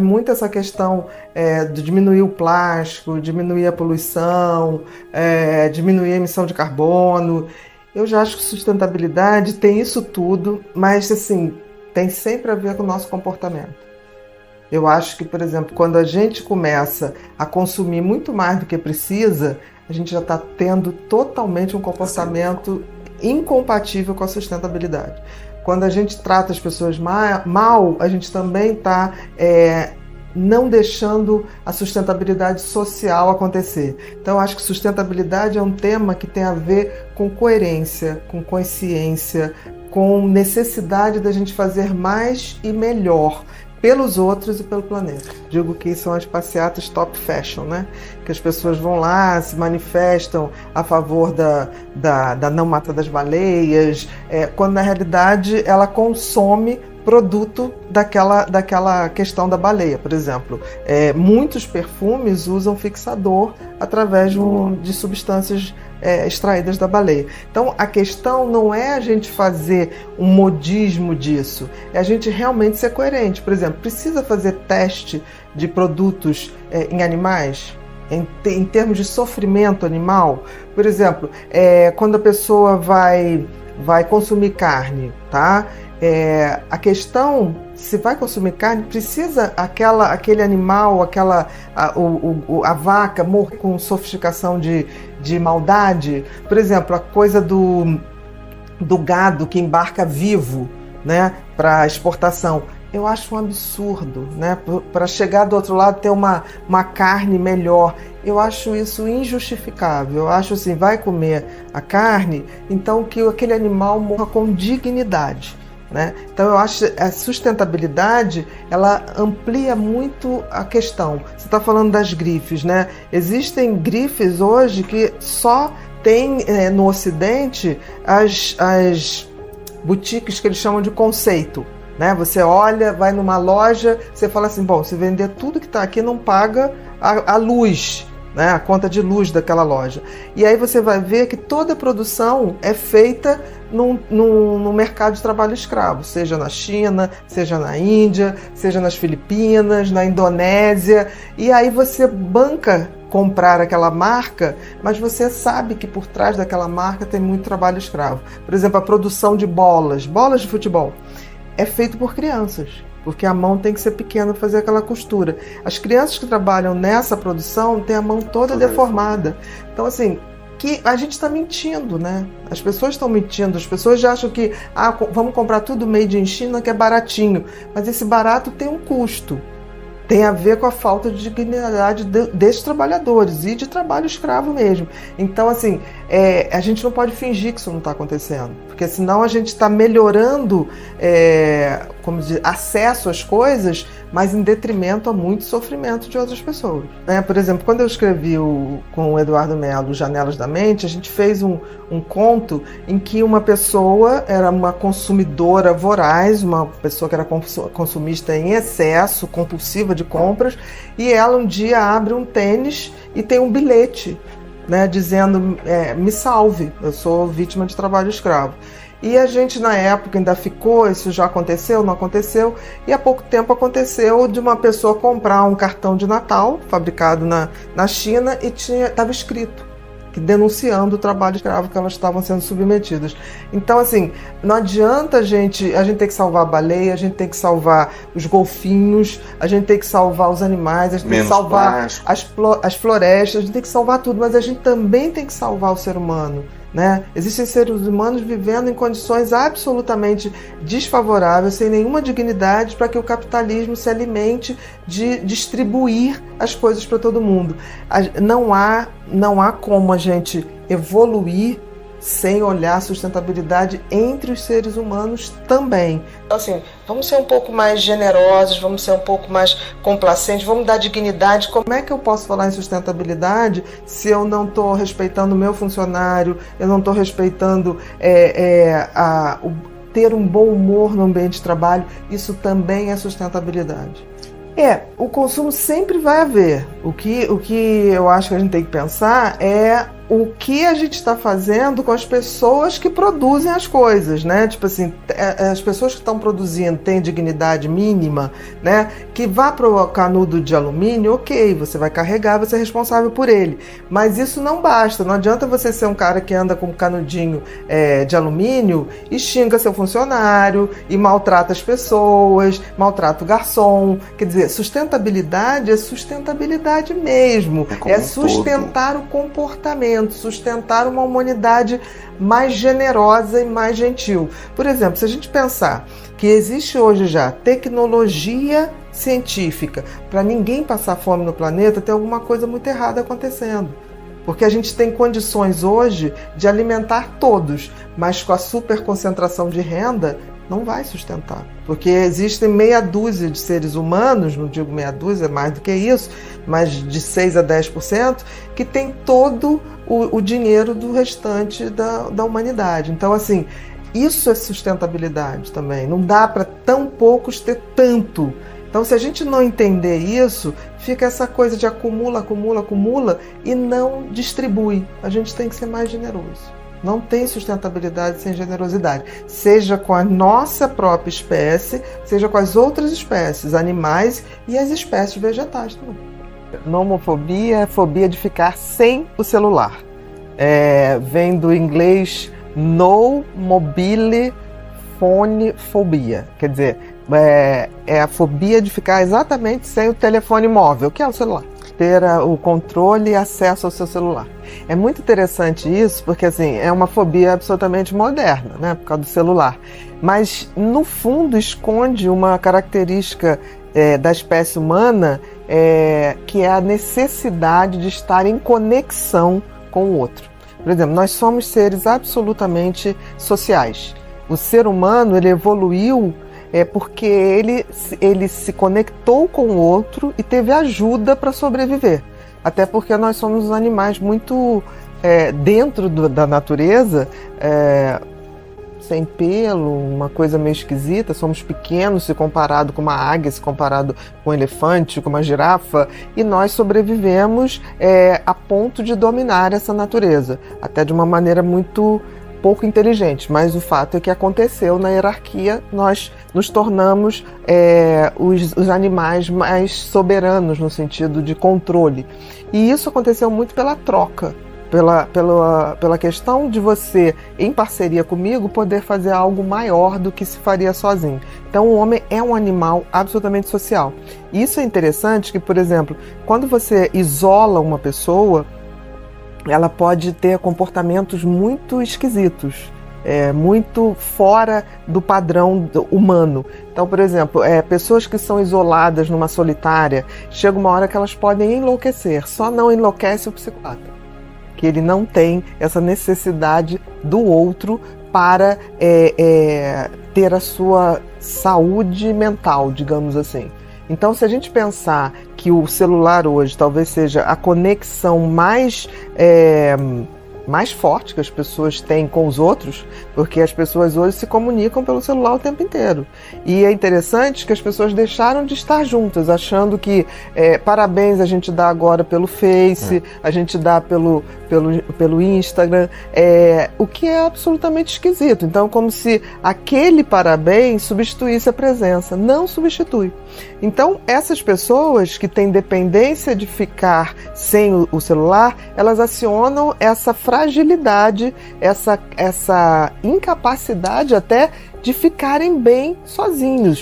Muito essa questão de diminuir o plástico, diminuir a poluição, diminuir a emissão de carbono. Eu já acho que sustentabilidade tem isso tudo, mas assim, tem sempre a ver com o nosso comportamento. Eu acho que, por exemplo, quando a gente começa a consumir muito mais do que precisa, a gente já está tendo totalmente um comportamento incompatível com a sustentabilidade. Quando a gente trata as pessoas mal, a gente também está não deixando a sustentabilidade social acontecer. Então, eu acho que sustentabilidade é um tema que tem a ver com coerência, com consciência, com necessidade da gente fazer mais e melhor pelos outros e pelo planeta. Digo que são as passeatas top fashion, né? Que as pessoas vão lá, se manifestam a favor da não mata das baleias, quando na realidade ela consome produto daquela questão da baleia. Por exemplo, muitos perfumes usam fixador através de substâncias extraídas da baleia. Então, a questão não é a gente fazer um modismo disso, é a gente realmente ser coerente. Por exemplo, precisa fazer teste de produtos em animais? Em termos de sofrimento animal? Por exemplo, quando a pessoa vai consumir carne, tá? A questão, se vai consumir carne, precisa aquele animal, a vaca morrer com sofisticação de maldade? Por exemplo, a coisa do gado que embarca vivo, né, para exportação. Eu acho um absurdo, né? Para chegar do outro lado ter uma carne melhor. Eu acho isso injustificável. Eu acho assim, vai comer a carne, então que aquele animal morra com dignidade, né? Então eu acho que a sustentabilidade ela amplia muito a questão. Você está falando das grifes, né? Existem grifes hoje que só tem no Ocidente as boutiques que eles chamam de conceito, né? Você olha, vai numa loja, você fala assim, bom, se vender tudo que está aqui não paga a luz, né? A conta de luz daquela loja. E aí você vai ver que toda a produção é feita no mercado de trabalho escravo, seja na China, seja na Índia, seja nas Filipinas, na Indonésia. E aí você banca comprar aquela marca, mas você sabe que por trás daquela marca tem muito trabalho escravo. Por exemplo, a produção de bolas de futebol, é feito por crianças, porque a mão tem que ser pequena para fazer aquela costura. As crianças que trabalham nessa produção têm a mão toda deformada. Então, assim, que a gente está mentindo, né? As pessoas estão mentindo, as pessoas já acham que vamos comprar tudo made in China, que é baratinho. Mas esse barato tem um custo. Tem a ver com a falta de dignidade desses trabalhadores e de trabalho escravo mesmo. Então, assim, a gente não pode fingir que isso não está acontecendo, porque senão a gente está melhorando como dizer, acesso às coisas, mas em detrimento a muito sofrimento de outras pessoas. Por exemplo, quando eu escrevi com o Eduardo Mello Janelas da Mente, a gente fez um conto em que uma pessoa era uma consumidora voraz, uma pessoa que era consumista em excesso, compulsiva de compras, e ela um dia abre um tênis e tem um bilhete, né, dizendo, me salve, eu sou vítima de trabalho escravo. E a gente na época ainda ficou, isso já aconteceu, não aconteceu, e há pouco tempo aconteceu de uma pessoa comprar um cartão de Natal, fabricado na China, e estava escrito, denunciando o trabalho escravo que elas estavam sendo submetidas. Então, assim, não adianta a gente tem que salvar a baleia, a gente tem que salvar os golfinhos, a gente tem que salvar os animais, a gente tem que salvar as florestas, a gente tem que salvar tudo, mas a gente também tem que salvar o ser humano, né? Existem seres humanos vivendo em condições absolutamente desfavoráveis, sem nenhuma dignidade, para que o capitalismo se alimente de distribuir as coisas para todo mundo. Não há como a gente evoluir sem olhar a sustentabilidade entre os seres humanos também. Então, assim, vamos ser um pouco mais generosos, vamos ser um pouco mais complacentes, vamos dar dignidade. Como é que eu posso falar em sustentabilidade se eu não estou respeitando o meu funcionário, eu não estou respeitando ter um bom humor no ambiente de trabalho? Isso também é sustentabilidade. O consumo sempre vai haver. O que eu acho que a gente tem que pensar é o que a gente está fazendo com as pessoas que produzem as coisas, né? Tipo assim, as pessoas que estão produzindo têm dignidade mínima, né? Que vá para o canudo de alumínio, ok, você vai carregar, você é responsável por ele. Mas isso não basta, não adianta você ser um cara que anda com um canudinho de alumínio e xinga seu funcionário, e maltrata as pessoas, maltrata o garçom. Quer dizer, sustentabilidade é sustentabilidade mesmo, é sustentar o comportamento, sustentar uma humanidade mais generosa e mais gentil. Por exemplo, se a gente pensar que existe hoje já tecnologia científica para ninguém passar fome no planeta, tem alguma coisa muito errada acontecendo. Porque a gente tem condições hoje de alimentar todos, mas com a superconcentração de renda não vai sustentar. Porque existem meia dúzia de seres humanos, não digo meia dúzia, é mais do que isso, mas de 6 a 10%, que tem todo o dinheiro do restante da humanidade. Então, assim, isso é sustentabilidade também. Não dá para tão poucos ter tanto. Então, se a gente não entender isso, fica essa coisa de acumula, acumula, acumula e não distribui. A gente tem que ser mais generoso. Não tem sustentabilidade sem generosidade, seja com a nossa própria espécie, seja com as outras espécies, animais e as espécies vegetais também. Nomofobia é fobia de ficar sem o celular. Vem do inglês no mobile phone phobia, quer dizer, é a fobia de ficar exatamente sem o telefone móvel, que é o celular. Ter o controle e acesso ao seu celular. É muito interessante isso, porque assim, é uma fobia absolutamente moderna, né, por causa do celular. Mas, no fundo, esconde uma característica da espécie humana, que é a necessidade de estar em conexão com o outro. Por exemplo, nós somos seres absolutamente sociais. O ser humano, ele evoluiu porque ele se conectou com o outro e teve ajuda para sobreviver. Até porque nós somos animais muito dentro da natureza, sem pelo, uma coisa meio esquisita. Somos pequenos se comparado com uma águia, se comparado com um elefante, com uma girafa, e nós sobrevivemos a ponto de dominar essa natureza, até de uma maneira muito pouco inteligente, mas o fato é que aconteceu na hierarquia, nós nos tornamos os animais mais soberanos no sentido de controle. E isso aconteceu muito pela troca, pela questão de você, em parceria comigo, poder fazer algo maior do que se faria sozinho. Então o homem é um animal absolutamente social. E isso é interessante que, por exemplo, quando você isola uma pessoa, ela pode ter comportamentos muito esquisitos, muito fora do padrão humano. Então, por exemplo, pessoas que são isoladas numa solitária, chega uma hora que elas podem enlouquecer. Só não enlouquece o psicopata, que ele não tem essa necessidade do outro para ter a sua saúde mental, digamos assim. Então, se a gente pensar que o celular hoje talvez seja a conexão mais forte que as pessoas têm com os outros, porque as pessoas hoje se comunicam pelo celular o tempo inteiro. E é interessante que as pessoas deixaram de estar juntas, achando que parabéns a gente dá agora pelo Face, a gente dá pelo Instagram, o que é absolutamente esquisito. Então, como se aquele parabéns substituísse a presença. Não substitui. Então, essas pessoas que têm dependência de ficar sem o celular, elas acionam essa fragilidade, essa incapacidade até de ficarem bem sozinhos.